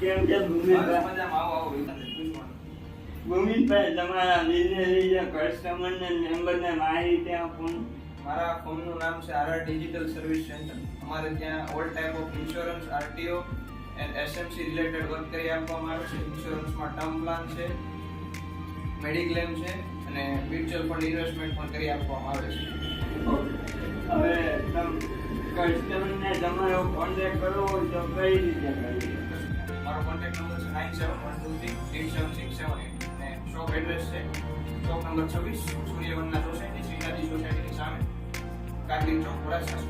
કેમ છે ભૂમિભાઈ? મજામાં આવો ભૂમિભાઈ, તમારા બિઝનેસ કસ્ટમરને મેમ્બરને માહિતી આપો. મારા ફોનનું નામ છે આરઆર ડિજિટલ સર્વિસ સેન્ટર. અમારે ત્યાં all type of insurance, RTO and SMC related work કરી આપવામાં આવે છે. ઇન્સ્યોરન્સમાં ટર્મ પ્લાન છે, મેડિક્લેમ છે અને મ્યુચ્યુઅલ ફંડ ઇન્વેસ્ટમેન્ટ પણ કરી આપવામાં આવે છે. હવે કસ્ટમરને તમારો કોન્ટેક્ટ કરવો હોય તો કઈ રીતે કરીએ? મારો કોન્ટેક્ટ નંબર છે 9712387678 અને શોપ એડ્રેસ છે શોપ નંબર 26 સૂર્યવંદના સોસાયટી, શ્રીનાથજી સોસાયટીની સામે, કાગડી ચોક, વરાછા.